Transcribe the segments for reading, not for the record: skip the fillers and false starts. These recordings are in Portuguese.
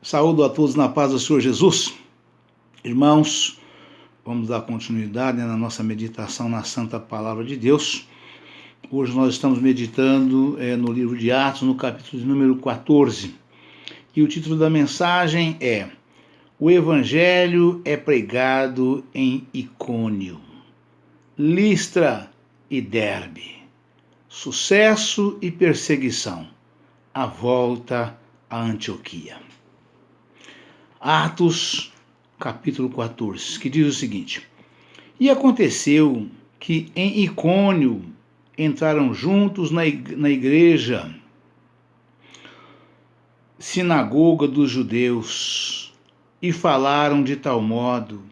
Saúdo a todos na paz do Senhor Jesus. Irmãos, vamos dar continuidade na nossa meditação na Santa Palavra de Deus. Hoje nós estamos meditando no livro de Atos, no capítulo de número 14. E o título da mensagem é: O Evangelho é pregado em Icônio, Listra e Derbe. Sucesso e perseguição. A volta a Antioquia. Atos, capítulo 14, que diz o seguinte: E aconteceu que em Icônio entraram juntos na igreja, sinagoga dos judeus, e falaram de tal modo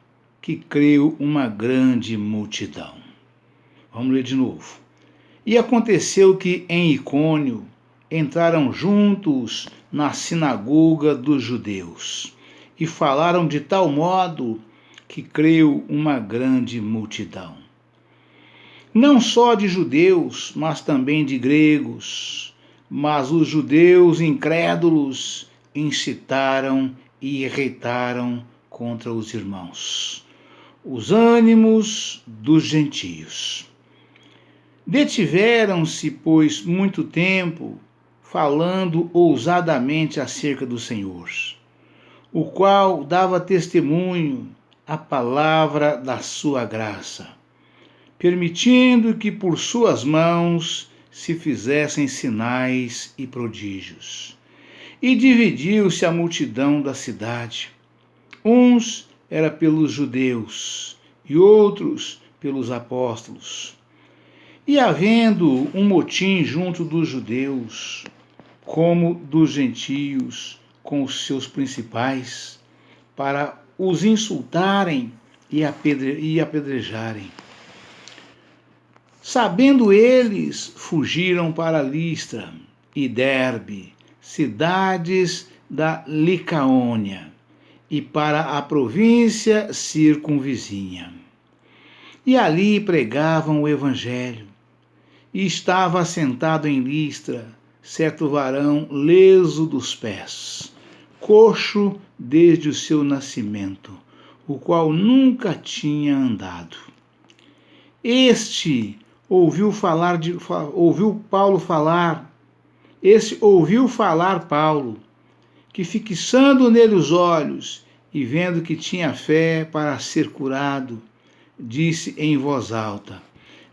que creu uma grande multidão. Vamos ler de novo. E aconteceu que em Icônio entraram juntos na sinagoga dos judeus, e falaram de tal modo que creu uma grande multidão. Não só de judeus, mas também de gregos. Mas os judeus incrédulos incitaram e irritaram contra os irmãos os ânimos dos gentios. Detiveram-se, pois, muito tempo, falando ousadamente acerca do Senhor, o qual dava testemunho à palavra da sua graça, permitindo que por suas mãos se fizessem sinais e prodígios. E dividiu-se a multidão da cidade. Uns era pelos judeus e outros pelos apóstolos. E havendo um motim junto dos judeus, como dos gentios, com os seus principais, para os insultarem e apedrejarem. Sabendo eles, fugiram para Listra e Derbe, cidades da Licaônia, e para a província circunvizinha. E ali pregavam o evangelho. E estava assentado em Listra certo varão leso dos pés, coxo desde o seu nascimento, o qual nunca tinha andado. Este ouviu falar Paulo, que fixando nele os olhos e vendo que tinha fé para ser curado, disse em voz alta: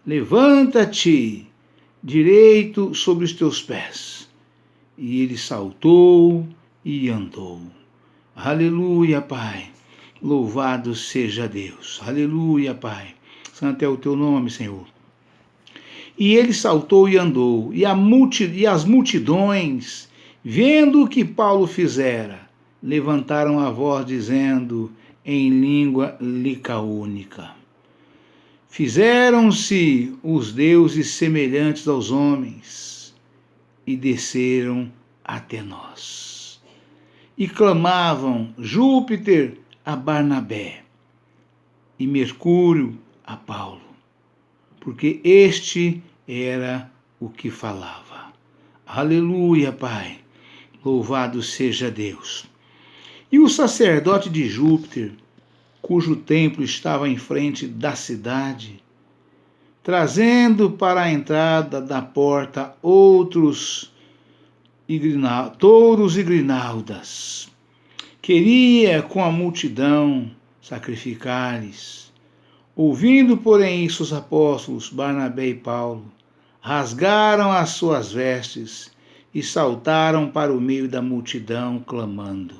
Levanta-te direito sobre os teus pés. E ele saltou e andou. Aleluia, Pai. Louvado seja Deus. Aleluia, Pai. Santo é o teu nome, Senhor. E ele saltou e andou. E as multidões, vendo o que Paulo fizera, levantaram a voz, dizendo em língua licaônica: Fizeram-se os deuses semelhantes aos homens e desceram até nós. E clamavam Júpiter a Barnabé e Mercúrio a Paulo, porque este era o que falava. Aleluia, Pai. Louvado seja Deus. E o sacerdote de Júpiter, cujo templo estava em frente da cidade, trazendo para a entrada da porta touros e grinaldas, queria com a multidão sacrificar-lhes. Ouvindo, porém, isso, os apóstolos Barnabé e Paulo rasgaram as suas vestes e saltaram para o meio da multidão, clamando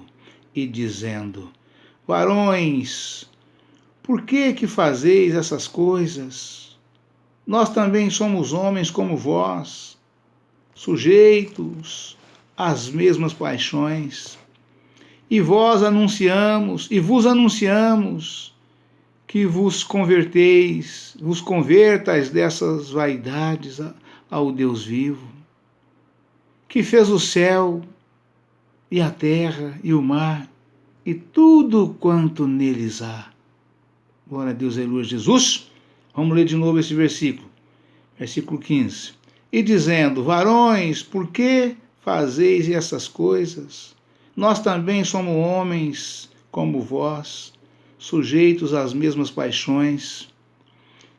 e dizendo: Varões, por que fazeis essas coisas? Nós também somos homens como vós, sujeitos às mesmas paixões. E vos anunciamos que vos convertais dessas vaidades ao Deus vivo, que fez o céu e a terra e o mar e tudo quanto neles há. Glória a Deus, aleluia, Jesus. Vamos ler de novo esse versículo. Versículo 15. E dizendo: Varões, por que fazeis essas coisas? nós também somos homens como vós, sujeitos às mesmas paixões,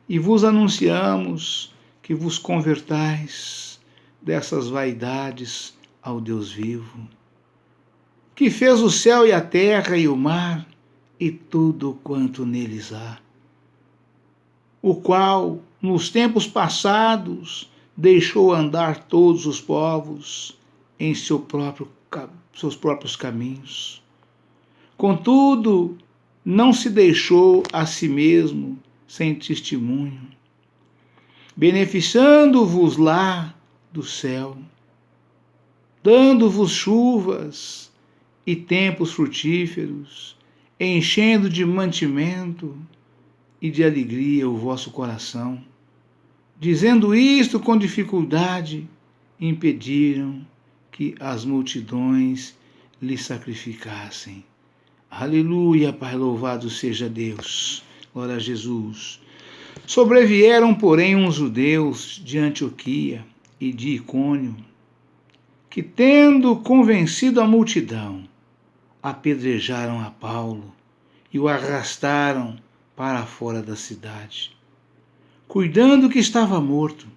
e vos anunciamos que vos convertais dessas vaidades ao Deus vivo, que fez o céu e a terra e o mar e tudo quanto neles há, o qual, nos tempos passados, deixou andar todos os povos em seus próprios caminhos. Contudo, não se deixou a si mesmo sem testemunho, beneficiando-vos lá do céu, dando-vos chuvas e tempos frutíferos, enchendo de mantimento e de alegria o vosso coração. Dizendo isto com dificuldade, impediram que as multidões lhe sacrificassem. Aleluia, Pai, louvado seja Deus. Glória a Jesus. Sobrevieram, porém, uns judeus de Antioquia e de Icônio, que, tendo convencido a multidão, apedrejaram a Paulo e o arrastaram para fora da cidade, cuidando que estava morto.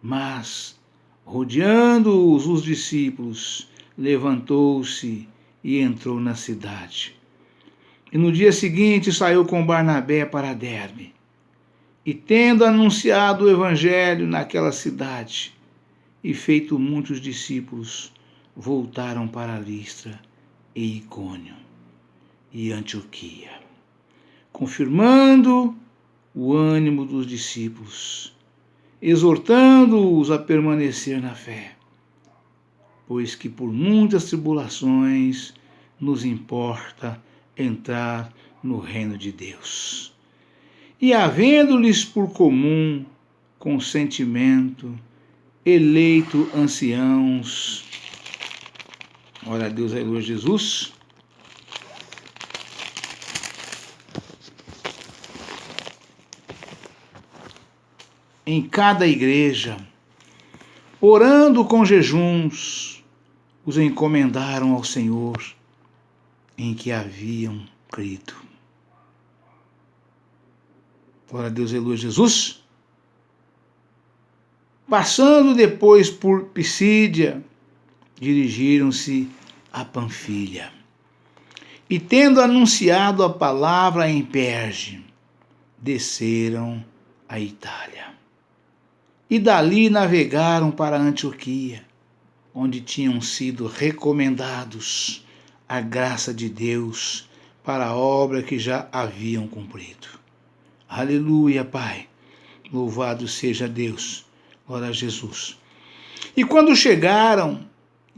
Mas, rodeando-os os discípulos, levantou-se e entrou na cidade. E no dia seguinte saiu com Barnabé para Derbe. E tendo anunciado o evangelho naquela cidade e feito muitos discípulos, voltaram para Listra e Icônio e Antioquia, confirmando o ânimo dos discípulos, exortando-os a permanecer na fé, pois que por muitas tribulações nos importa entrar no reino de Deus. E havendo-lhes por comum consentimento, eleito anciãos, glória a Deus, aleluia a Jesus, em cada igreja, orando com jejuns, os encomendaram ao Senhor, em que haviam crido. Glória a Deus, aleluia Jesus. Passando depois por Pisídia, dirigiram-se a Panfilha. E tendo anunciado a palavra em Perge, desceram a Itália. E dali navegaram para Antioquia, onde tinham sido recomendados a graça de Deus para a obra que já haviam cumprido. Aleluia, Pai. Louvado seja Deus. Glória a Jesus. E quando chegaram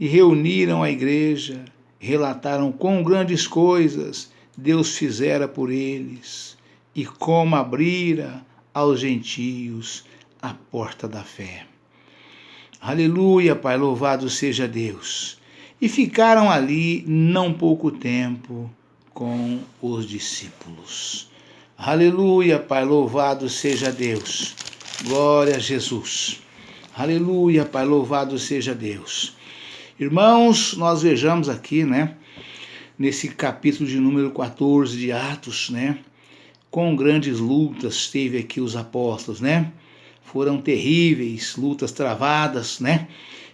e reuniram a igreja, relataram quão grandes coisas Deus fizera por eles e como abrira aos gentios a porta da fé. Aleluia, Pai. Louvado seja Deus. E ficaram ali não pouco tempo com os discípulos. Aleluia, Pai, louvado seja Deus. Glória a Jesus. Aleluia, Pai, louvado seja Deus. Irmãos, nós vejamos aqui, nesse capítulo de número 14 de Atos, com grandes lutas teve aqui os apóstolos, Foram terríveis, lutas travadas,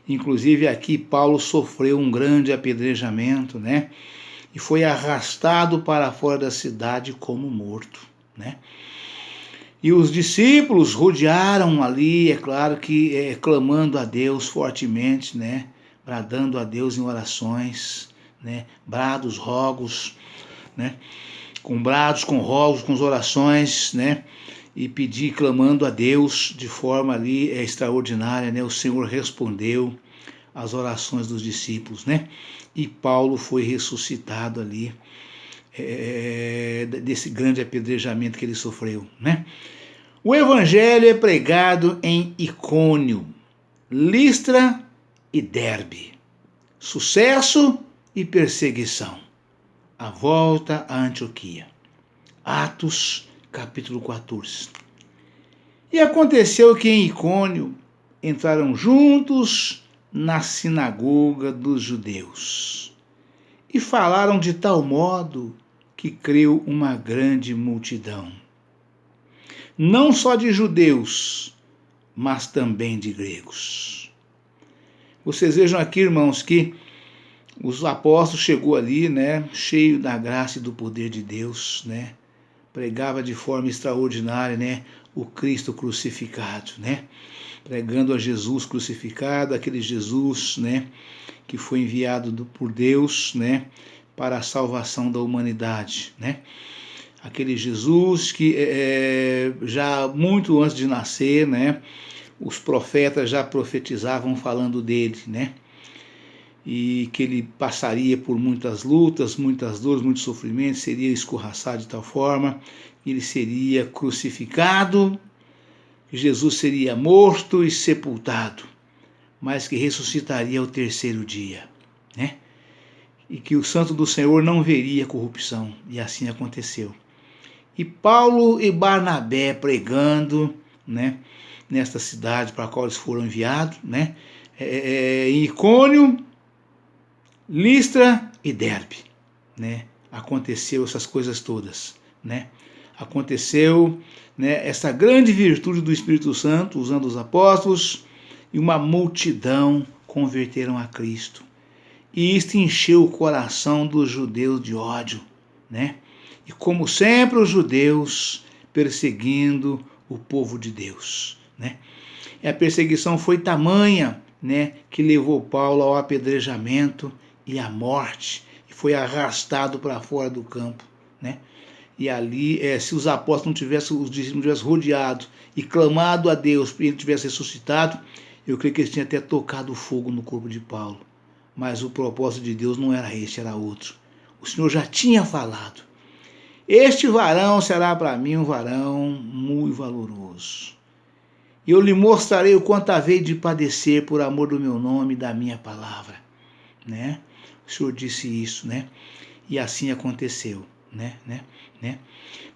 Inclusive aqui Paulo sofreu um grande apedrejamento, E foi arrastado para fora da cidade como morto. E os discípulos rodearam ali, é claro que clamando a Deus fortemente, bradando a Deus em orações, brados, rogos, com brados, com rogos, com orações, e pedir, clamando a Deus de forma ali extraordinária, O Senhor respondeu às orações dos discípulos, E Paulo foi ressuscitado ali, desse grande apedrejamento que ele sofreu, O evangelho é pregado em Icônio, Listra e Derbe. Sucesso e perseguição. A volta a Antioquia. Atos, capítulo 14. E aconteceu que em Icônio entraram juntos na sinagoga dos judeus e falaram de tal modo que creu uma grande multidão, não só de judeus, mas também de gregos. Vocês vejam aqui, irmãos, que os apóstolos chegou ali, né, cheio da graça e do poder de Deus, né, pregava de forma extraordinária, né, o Cristo crucificado, né, pregando a Jesus crucificado, aquele Jesus, né, que foi enviado por Deus, né, para a salvação da humanidade, né, aquele Jesus que já muito antes de nascer, né, os profetas já profetizavam falando dele, né, e que ele passaria por muitas lutas, muitas dores, muitos sofrimentos, seria escorraçado de tal forma que ele seria crucificado, que Jesus seria morto e sepultado, mas que ressuscitaria ao terceiro dia, né? E que o santo do Senhor não veria corrupção, e assim aconteceu. E Paulo e Barnabé pregando, né, nesta cidade para a qual eles foram enviados, né, em Icônio, Listra e Derbe, né? Aconteceu essas coisas todas, né? Aconteceu, né, essa grande virtude do Espírito Santo usando os apóstolos, e uma multidão converteram a Cristo. E isto encheu o coração dos judeus de ódio, né? E como sempre os judeus perseguindo o povo de Deus, né? E a perseguição foi tamanha, né, que levou Paulo ao apedrejamento e à morte, e foi arrastado para fora do campo, né? E ali, se os apóstolos não tivessem, os discípulos não tivessem rodeado e clamado a Deus para ele tivesse ressuscitado, eu creio que eles tinham até tocado fogo no corpo de Paulo. Mas o propósito de Deus não era este, era outro. O Senhor já tinha falado: este varão será para mim um varão muito valoroso. E eu lhe mostrarei o quanto havei de padecer por amor do meu nome e da minha palavra, né? O Senhor disse isso, né? E assim aconteceu, né?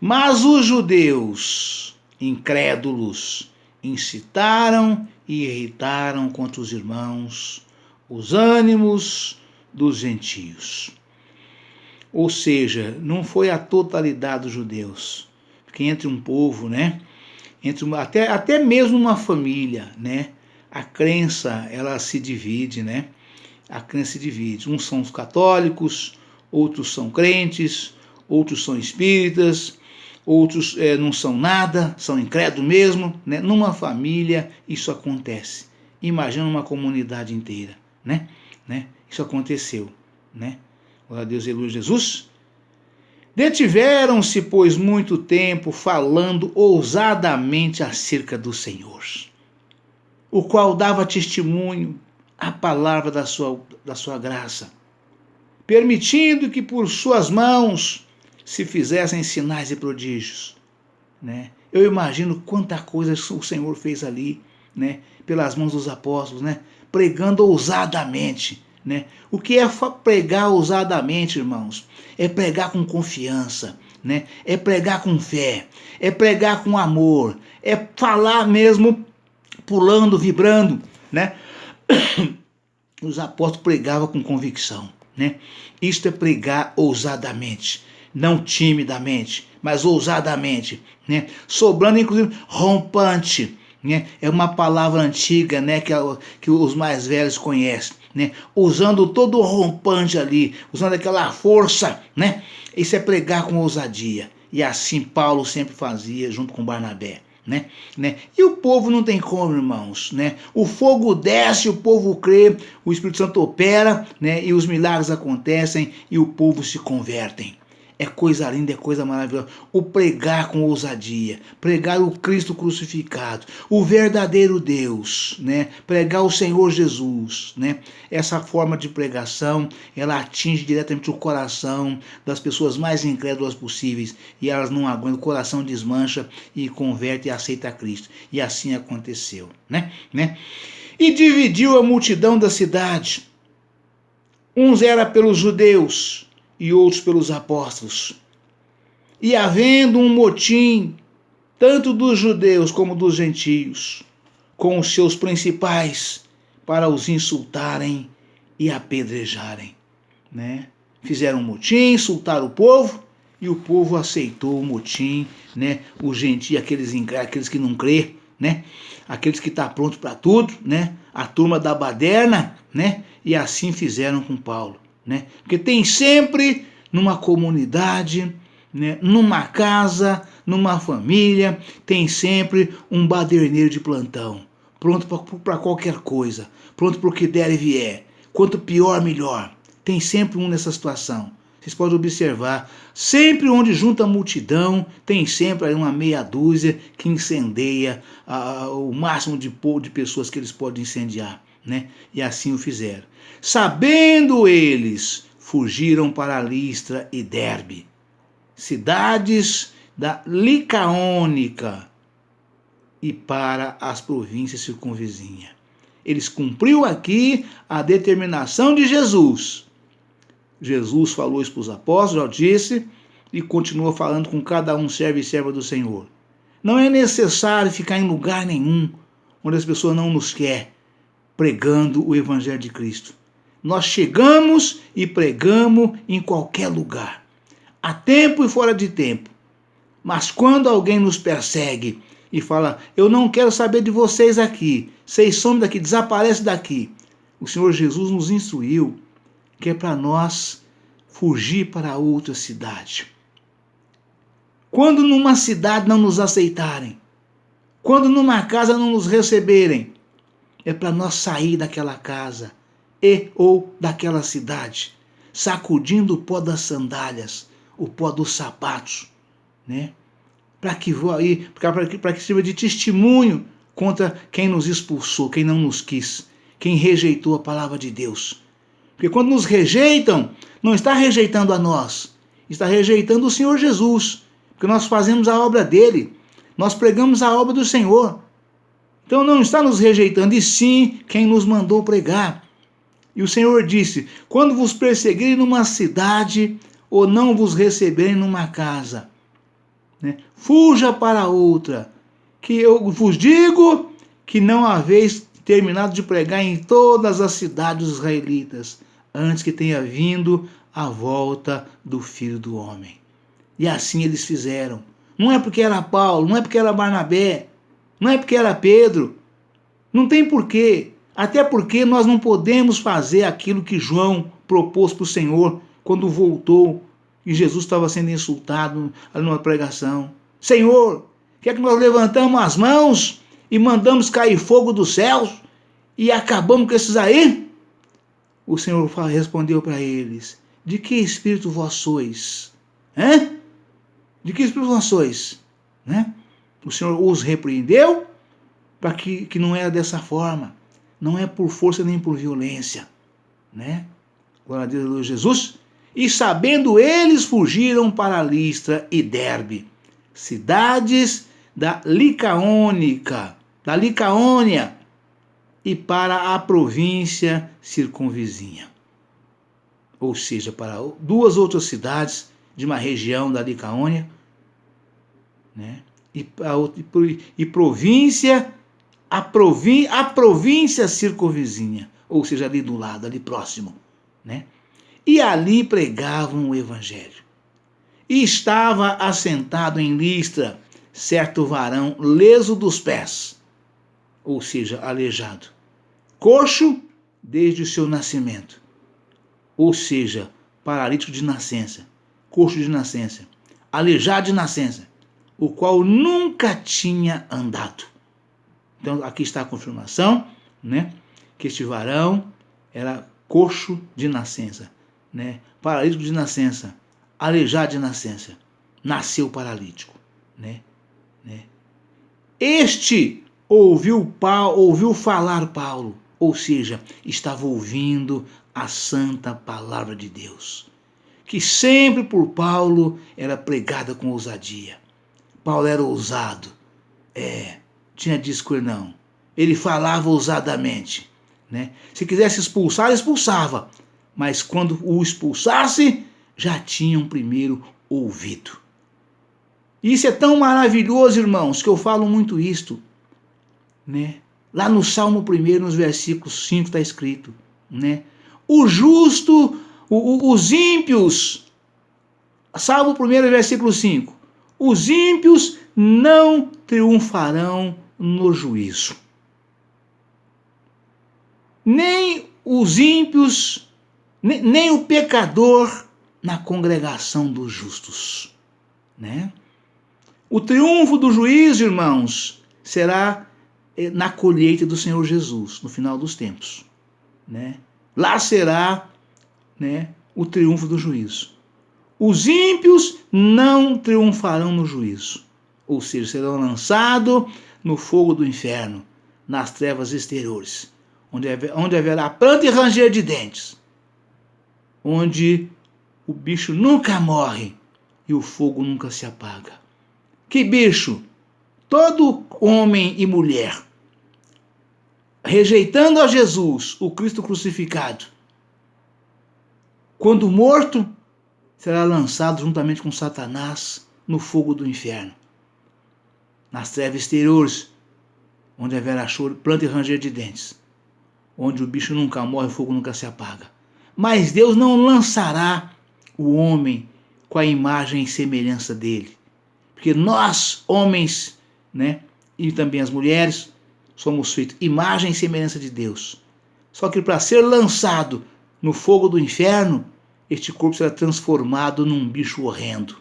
Mas os judeus incrédulos incitaram e irritaram contra os irmãos os ânimos dos gentios. Ou seja, não foi a totalidade dos judeus, porque entre um povo, né, até mesmo uma família, né, a crença ela se divide, né? A crença se divide. Uns são os católicos, outros são crentes, outros são espíritas, outros não são nada, são incrédulos mesmo, né? Numa família isso acontece. Imagina uma comunidade inteira, né? Isso aconteceu, né? Glória a Deus, aleluia, Jesus. Detiveram-se, pois, muito tempo falando ousadamente acerca do Senhor, o qual dava testemunho à palavra da sua graça, permitindo que por suas mãos se fizessem sinais e prodígios, né? Eu imagino quanta coisa o Senhor fez ali, né? Pelas mãos dos apóstolos, né? Pregando ousadamente, né? O que é pregar ousadamente, irmãos? É pregar com confiança, né? É pregar com fé, é pregar com amor, é falar mesmo pulando, vibrando, né? Os apóstolos pregavam com convicção, né? Isto é pregar ousadamente, não timidamente, mas ousadamente, né? Sobrando, inclusive, rompante, né? É uma palavra antiga, né? Que os mais velhos conhecem, né? Usando todo o rompante ali, usando aquela força, né? Isso é pregar com ousadia. E assim Paulo sempre fazia junto com Barnabé. Né? E o povo não tem como, irmãos, né? O fogo desce, o povo crê, o Espírito Santo opera, né? E os milagres acontecem e o povo se convertem. É coisa linda, é coisa maravilhosa. O pregar com ousadia, pregar o Cristo crucificado, o verdadeiro Deus, né? Pregar o Senhor Jesus, né? Essa forma de pregação, ela atinge diretamente o coração das pessoas mais incrédulas possíveis, e elas não aguentam, o coração desmancha e converte e aceita a Cristo. E assim aconteceu, né? E dividiu a multidão da cidade. Uns era pelos judeus e outros pelos apóstolos. E havendo um motim, tanto dos judeus como dos gentios, com os seus principais, para os insultarem e apedrejarem, né? fizeram um motim, insultaram o povo, e o povo aceitou o motim, né? Os gentios, aqueles que não crê, né? Aqueles que estão prontos para tudo, né? A turma da baderna, né? E assim fizeram com Paulo, né? Porque tem sempre numa comunidade, né? Numa casa, numa família, tem sempre um baderneiro de plantão, pronto para qualquer coisa, pronto para o que der e vier. Quanto pior, melhor. Tem sempre um nessa situação. Vocês podem observar, sempre onde junta a multidão, tem sempre aí uma meia dúzia que incendeia o máximo de pessoas que eles podem incendiar, né? E assim o fizeram. Sabendo eles, fugiram para Listra e Derbe, cidades da Licaônica, e para as províncias circunvizinhas. Eles cumpriu aqui a determinação de Jesus. Jesus falou isso para os apóstolos, já disse, e continua falando com cada um servo e serva do Senhor. Não é necessário ficar em lugar nenhum onde as pessoas não nos querem, pregando o Evangelho de Cristo. Nós chegamos e pregamos em qualquer lugar, a tempo e fora de tempo. Mas quando alguém nos persegue e fala, eu não quero saber de vocês aqui, vocês somem daqui, desaparecem daqui, o Senhor Jesus nos instruiu que é para nós fugir para outra cidade. Quando numa cidade não nos aceitarem, quando numa casa não nos receberem, é para nós sair daquela casa e ou daquela cidade, sacudindo o pó das sandálias, o pó dos sapatos, né? Para que sirva de testemunho contra quem nos expulsou, quem não nos quis, quem rejeitou a palavra de Deus. Porque quando nos rejeitam, não está rejeitando a nós, está rejeitando o Senhor Jesus, porque nós fazemos a obra dele, nós pregamos a obra do Senhor. Então não está nos rejeitando, e sim quem nos mandou pregar. E o Senhor disse, quando vos perseguirem numa cidade, ou não vos receberem numa casa, né, fuja para outra, que eu vos digo que não haveis terminado de pregar em todas as cidades israelitas, antes que tenha vindo a volta do Filho do Homem. E assim eles fizeram. Não é porque era Paulo, não é porque era Barnabé, não é porque era Pedro, não tem porquê. Até porque nós não podemos fazer aquilo que João propôs para o Senhor quando voltou e Jesus estava sendo insultado ali numa pregação. Senhor, quer que nós levantamos as mãos e mandamos cair fogo dos céus e acabamos com esses aí? O Senhor respondeu para eles, de que espírito vós sois? De que espírito vós sois? Né? O Senhor os repreendeu para que não era dessa forma. Não é por força nem por violência. Né? Glória a Deus, Jesus. E sabendo eles, fugiram para Listra e Derbe, cidades da Licaônia, e para a província circunvizinha. Ou seja, para duas outras cidades de uma região da Licaônia, né? E província, a província circunvizinha, ou seja, ali do lado, ali próximo, né? E ali pregavam o Evangelho. E estava assentado em Listra certo varão leso dos pés, ou seja, aleijado, coxo desde o seu nascimento, ou seja, paralítico de nascença, coxo de nascença, aleijado de nascença, o qual nunca tinha andado. Então aqui está a confirmação, né, que este varão era coxo de nascença, né, paralítico de nascença, aleijado de nascença, nasceu paralítico, né? Este ouviu falar Paulo, ou seja, estava ouvindo a santa palavra de Deus, que sempre por Paulo era pregada com ousadia. Paulo era ousado, tinha disco não, ele falava ousadamente, né? Se quisesse expulsar, expulsava, mas quando o expulsasse, já tinham primeiro ouvido. Isso é tão maravilhoso, irmãos, que eu falo muito isto, né? Lá no Salmo 1, nos versículos 5, está escrito, né? O justo Os ímpios, salvo o primeiro versículo 5, os ímpios não triunfarão no juízo. Nem os ímpios, nem o pecador na congregação dos justos, né? O triunfo do juízo, irmãos, será na colheita do Senhor Jesus, no final dos tempos, né? Lá será, né, o triunfo do juízo. Os ímpios não triunfarão no juízo, ou seja, serão lançados no fogo do inferno, nas trevas exteriores, onde haverá pranto e ranger de dentes, onde o bicho nunca morre e o fogo nunca se apaga. Que bicho? Todo homem e mulher rejeitando a Jesus, o Cristo crucificado, quando morto, será lançado juntamente com Satanás no fogo do inferno, nas trevas exteriores, onde haverá choro, pranto e ranger de dentes, onde o bicho nunca morre, o fogo nunca se apaga. Mas Deus não lançará o homem com a imagem e semelhança dele, porque nós, homens, né, e também as mulheres, somos feitos imagem e semelhança de Deus. Só que para ser lançado no fogo do inferno, este corpo será transformado num bicho horrendo,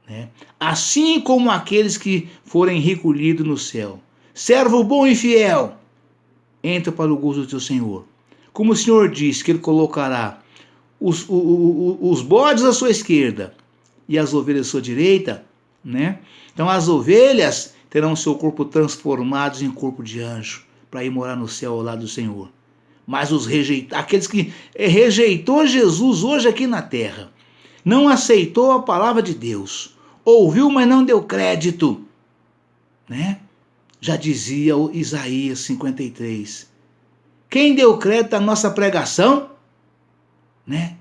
né? Assim como aqueles que forem recolhidos no céu. Servo bom e fiel, entra para o gozo do teu Senhor. Como o Senhor disse que Ele colocará os bodes à sua esquerda e as ovelhas à sua direita, né? Então as ovelhas terão seu corpo transformados em corpo de anjo, para ir morar no céu ao lado do Senhor. Mas aqueles que rejeitou Jesus hoje aqui na terra, não aceitou a palavra de Deus, ouviu, mas não deu crédito, né? Já dizia o Isaías 53. Quem deu crédito à nossa pregação, né?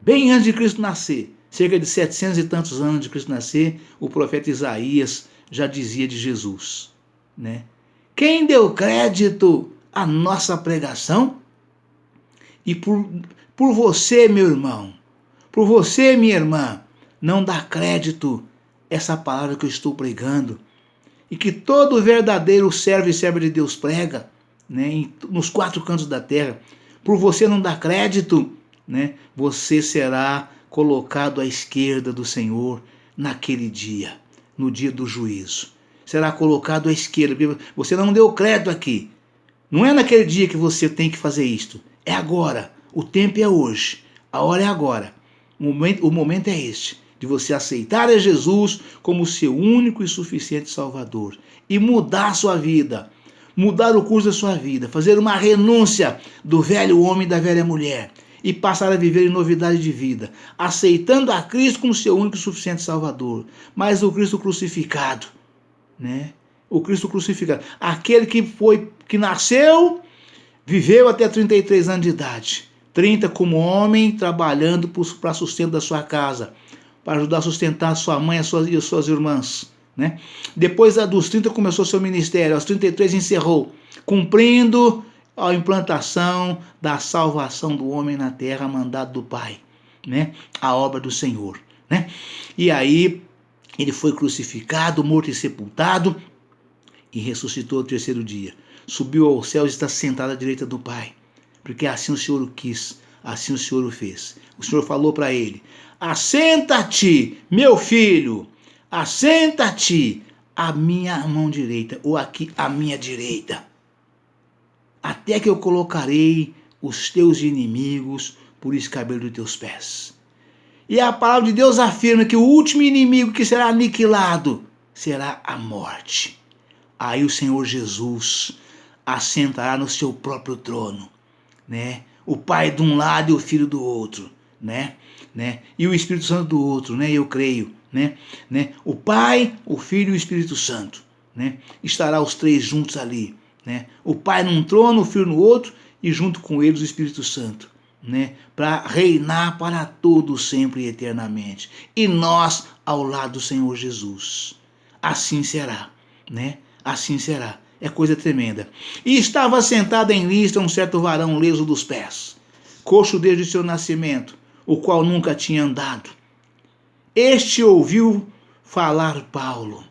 Bem antes de Cristo nascer, cerca de 700 e tantos anos antes de Cristo nascer, o profeta Isaías já dizia de Jesus, né? Quem deu crédito à nossa pregação? E por você, meu irmão, por você, minha irmã, não dá crédito essa palavra que eu estou pregando, e que todo verdadeiro servo e serva de Deus prega, né, nos 4 cantos da terra, por você não dar crédito, né, você será colocado à esquerda do Senhor naquele dia, no dia do juízo. Será colocado à esquerda, porque você não deu crédito aqui. Não é naquele dia que você tem que fazer isto. É agora. O tempo é hoje. A hora é agora. O momento é este, de você aceitar a Jesus como seu único e suficiente Salvador e mudar a sua vida, mudar o curso da sua vida, fazer uma renúncia do velho homem e da velha mulher e passar a viver em novidade de vida, aceitando a Cristo como seu único e suficiente Salvador, mas o Cristo crucificado, né? O Cristo crucificado, aquele que nasceu, viveu até 33 anos de idade, 30 como homem, trabalhando para sustento da sua casa, para ajudar a sustentar a sua mãe e as suas irmãs, né? Depois dos 30 começou seu ministério, aos 33 encerrou, cumprindo a implantação da salvação do homem na terra, mandado do Pai, né? A obra do Senhor, né? E aí ele foi crucificado, morto e sepultado, e ressuscitou ao 3º dia. Subiu aos céus e está sentado à direita do Pai, porque assim o Senhor o quis, assim o Senhor o fez. O Senhor falou para ele: assenta-te, meu filho, assenta-te à minha mão direita, ou aqui à minha direita, até que eu colocarei os teus inimigos por escabelo dos teus pés. E a palavra de Deus afirma que o último inimigo que será aniquilado será a morte. Aí o Senhor Jesus assentará no seu próprio trono, né? O Pai de um lado e o Filho do outro, né? E o Espírito Santo do outro, né? Eu creio, né? O Pai, o Filho e o Espírito Santo, né? Estará os 3 juntos ali, né? O Pai num trono, o Filho no outro e junto com eles o Espírito Santo, né? Para reinar para todos sempre e eternamente. E nós ao lado do Senhor Jesus. Assim será, né? Assim será. É coisa tremenda. E estava sentado em lista um certo varão leso dos pés, coxo desde o seu nascimento, o qual nunca tinha andado. Este ouviu falar Paulo,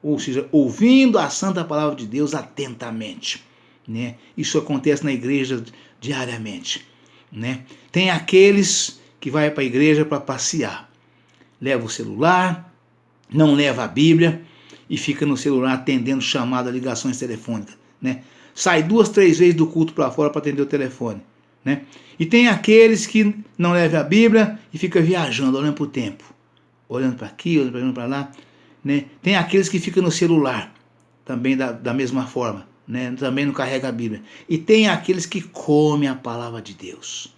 ou seja, ouvindo a santa palavra de Deus atentamente, né? Isso acontece na igreja diariamente, né? Tem aqueles que vai para a igreja para passear, leva o celular, não leva a Bíblia e fica no celular atendendo chamada, ligações telefônicas, né? Sai 2, 3 vezes do culto para fora para atender o telefone, né? E tem aqueles que não levam a Bíblia e fica viajando, olhando para o tempo, olhando para aqui, olhando para lá, né? Tem aqueles que ficam no celular, também da mesma forma, né? Também não carrega a Bíblia. E tem aqueles que comem a palavra de Deus.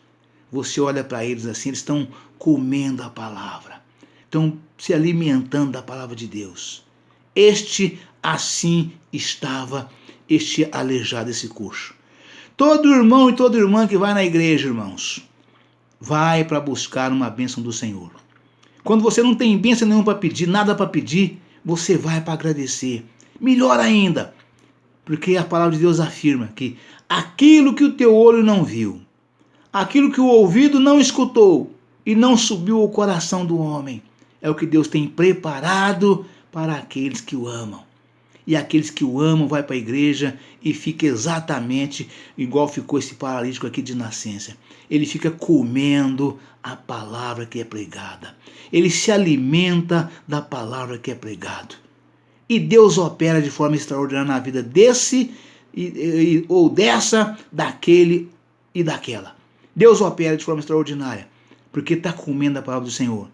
Você olha para eles assim, eles estão comendo a palavra, estão se alimentando da palavra de Deus. Este assim estava, este aleijado, esse coxo. Todo irmão e toda irmã que vai na igreja, irmãos, vai para buscar uma bênção do Senhor. Quando você não tem bênção nenhuma para pedir, nada para pedir, você vai para agradecer. Melhor ainda, porque a palavra de Deus afirma que aquilo que o teu olho não viu, aquilo que o ouvido não escutou e não subiu ao coração do homem, é o que Deus tem preparado para aqueles que o amam. E aqueles que o amam vai para a igreja e fica exatamente igual ficou esse paralítico aqui de nascença. Ele fica comendo a palavra que é pregada. Ele se alimenta da palavra que é pregado. E Deus opera de forma extraordinária na vida desse, ou dessa, daquele e daquela. Deus opera de forma extraordinária, porque está comendo a palavra do Senhor.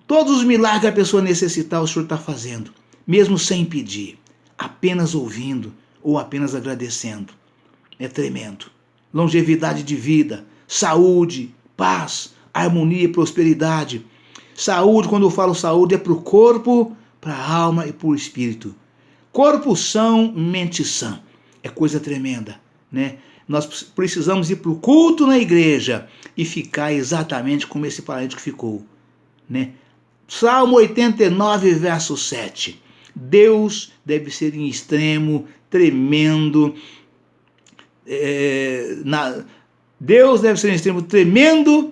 Todos os milagres que a pessoa necessitar, o Senhor está fazendo, mesmo sem pedir, apenas ouvindo ou apenas agradecendo. É tremendo. Longevidade de vida, saúde, paz, harmonia e prosperidade. Saúde, quando eu falo saúde, é para o corpo, para a alma e para o espírito. Corpo são, mente sã. É coisa tremenda, né? Nós precisamos ir para o culto na igreja e ficar exatamente como esse paralítico ficou, né? Salmo 89, verso 7. Deus deve ser em extremo, tremendo. Deus deve ser em extremo, tremendo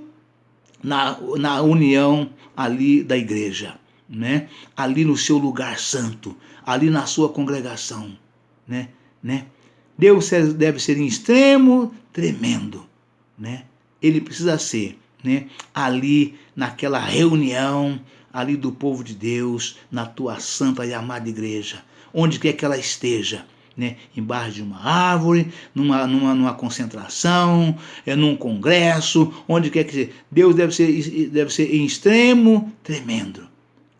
na união ali da igreja, né? Ali no seu lugar santo, ali na sua congregação, né? Deus deve ser em extremo, tremendo, né? Ele precisa ser, né? Ali naquela reunião ali do povo de Deus, na tua santa e amada igreja, onde quer que ela esteja, né? Embaixo de uma árvore, numa concentração, num congresso, onde quer que seja. Deus deve ser em extremo, tremendo,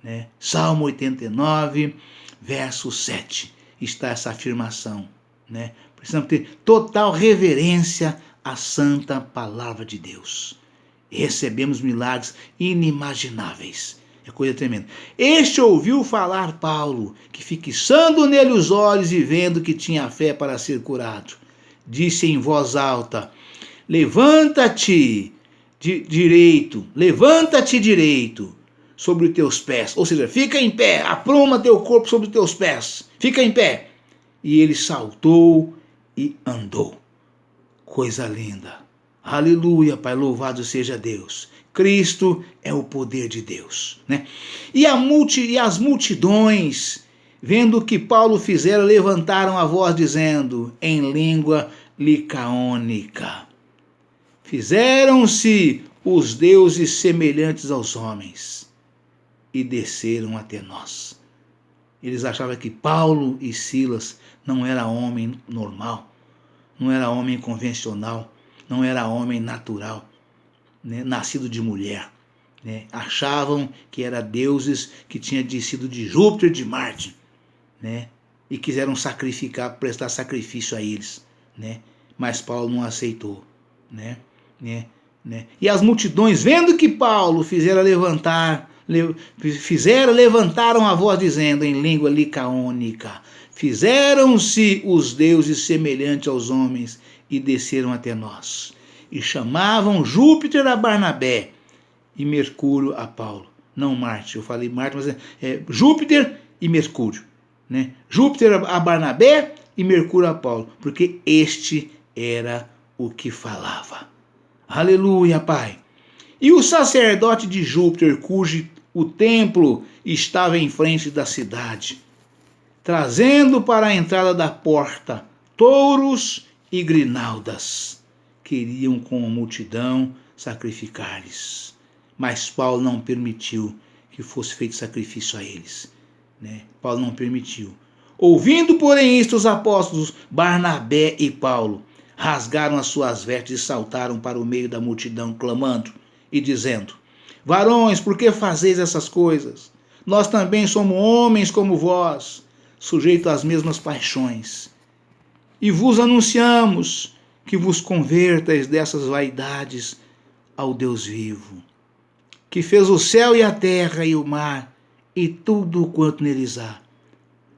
né? Salmo 89, verso 7, está essa afirmação, né? Precisamos ter total reverência à santa palavra de Deus. E recebemos milagres inimagináveis. É coisa tremenda. Este ouviu falar Paulo, que fixando nele os olhos e vendo que tinha fé para ser curado, disse em voz alta: levanta-te direito sobre os teus pés. Ou seja, fica em pé, apruma teu corpo sobre os teus pés, fica em pé. E ele saltou e andou. Coisa linda. Aleluia, Pai, louvado seja Deus. Cristo é o poder de Deus, né? E as multidões, vendo o que Paulo fizera, levantaram a voz dizendo, em língua licaônica: fizeram-se os deuses semelhantes aos homens e desceram até nós. Eles achavam que Paulo e Silas não era homem normal, não era homem convencional, não era homem natural, né? Nascido de mulher, né? Achavam que eram deuses que tinham descido de Júpiter, de Marte, né? E quiseram prestar sacrifício a eles, né? Mas Paulo não aceitou, né? E as multidões, vendo que Paulo levantaram a voz dizendo em língua licaônica: fizeram-se os deuses semelhantes aos homens e desceram até nós. E chamavam Júpiter a Barnabé e Mercúrio a Paulo. Não Marte, eu falei Marte, mas é Júpiter e Mercúrio, né? Júpiter a Barnabé e Mercúrio a Paulo, porque este era o que falava. Aleluia, Pai. E o sacerdote de Júpiter, cujo o templo estava em frente da cidade, trazendo para a entrada da porta touros e grinaldas. Queriam com a multidão sacrificar-lhes, mas Paulo não permitiu que fosse feito sacrifício a eles. Paulo não permitiu. Ouvindo, porém, isto, os apóstolos Barnabé e Paulo rasgaram as suas vestes e saltaram para o meio da multidão, clamando e dizendo: varões, por que fazeis essas coisas? Nós também somos homens como vós, sujeitos às mesmas paixões. E vos anunciamos que vos convertais dessas vaidades ao Deus vivo, que fez o céu e a terra e o mar e tudo quanto neles há,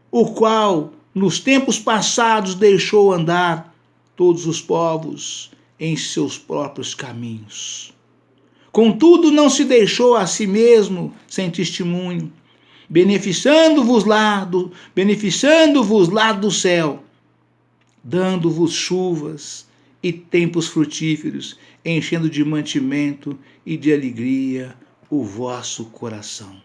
o qual nos tempos passados deixou andar todos os povos em seus próprios caminhos. Contudo, não se deixou a si mesmo sem testemunho, beneficiando-vos lá do céu, dando-vos chuvas e tempos frutíferos, enchendo de mantimento e de alegria o vosso coração.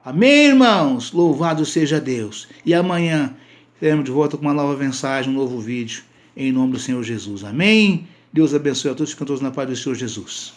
Amém, irmãos? Louvado seja Deus. E amanhã estaremos de volta com uma nova mensagem, um novo vídeo, em nome do Senhor Jesus. Amém? Deus abençoe a todos, ficam todos na paz do Senhor Jesus.